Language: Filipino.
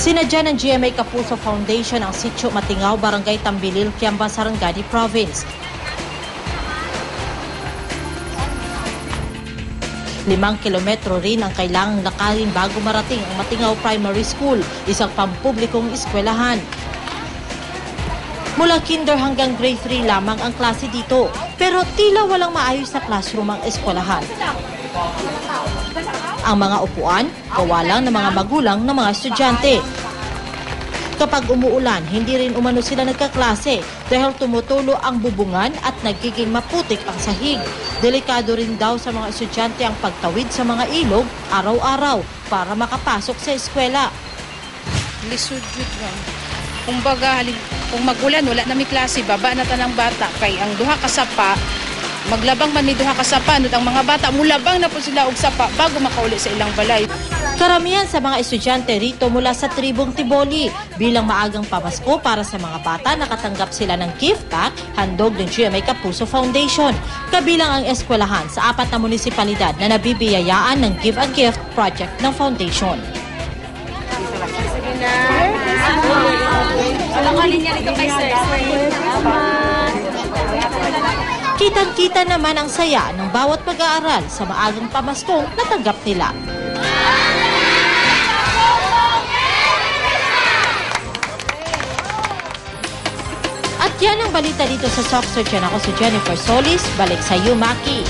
Sinadya ng GMA Kapuso Foundation ang Sitio Matingaw, Barangay Tambilil, Kiamba, Sarangani Province. 5 kilometro rin ang kailangang lakarin bago marating ang Matingaw Primary School, isang pampublikong eskwelahan. Mula kinder hanggang grade 3 lamang ang klase dito, pero tila walang maayos na classroom ang eskwelahan. Ang mga upuan, gawa lang ng mga magulang ng mga estudyante. Kapag umuulan, hindi rin umano sila nagkaklase dahil tumutulo ang bubungan at nagiging maputik ang sahig. Delikado rin daw sa mga estudyante ang pagtawid sa mga ilog araw-araw para makapasok sa eskwela. Lisod jud man. Kumbaga, kung magulan, wala na may klase, baba na tanang bata. Kay ang duha ka sapa, maglabang man ni duha ka sapa, ang mga bata, mulabang na po sila og sapa bago makauli sa ilang balay. Karamihan sa mga estudyante rito mula sa tribong Tiboli. Bilang maagang pamasko para sa mga bata, nakatanggap sila ng gift pack, handog ng GMA Kapuso Foundation. Kabilang ang eskwelahan sa 4 na munisipalidad na nabibiyayaan ng Give a Gift project ng foundation. Kitang-kita naman ang saya ng bawat pag-aaral sa maagang pamaskong natanggap nila. At yan ang balita dito sa Soxer. Ako si Jennifer Solis. Balik sa iyo, Maki.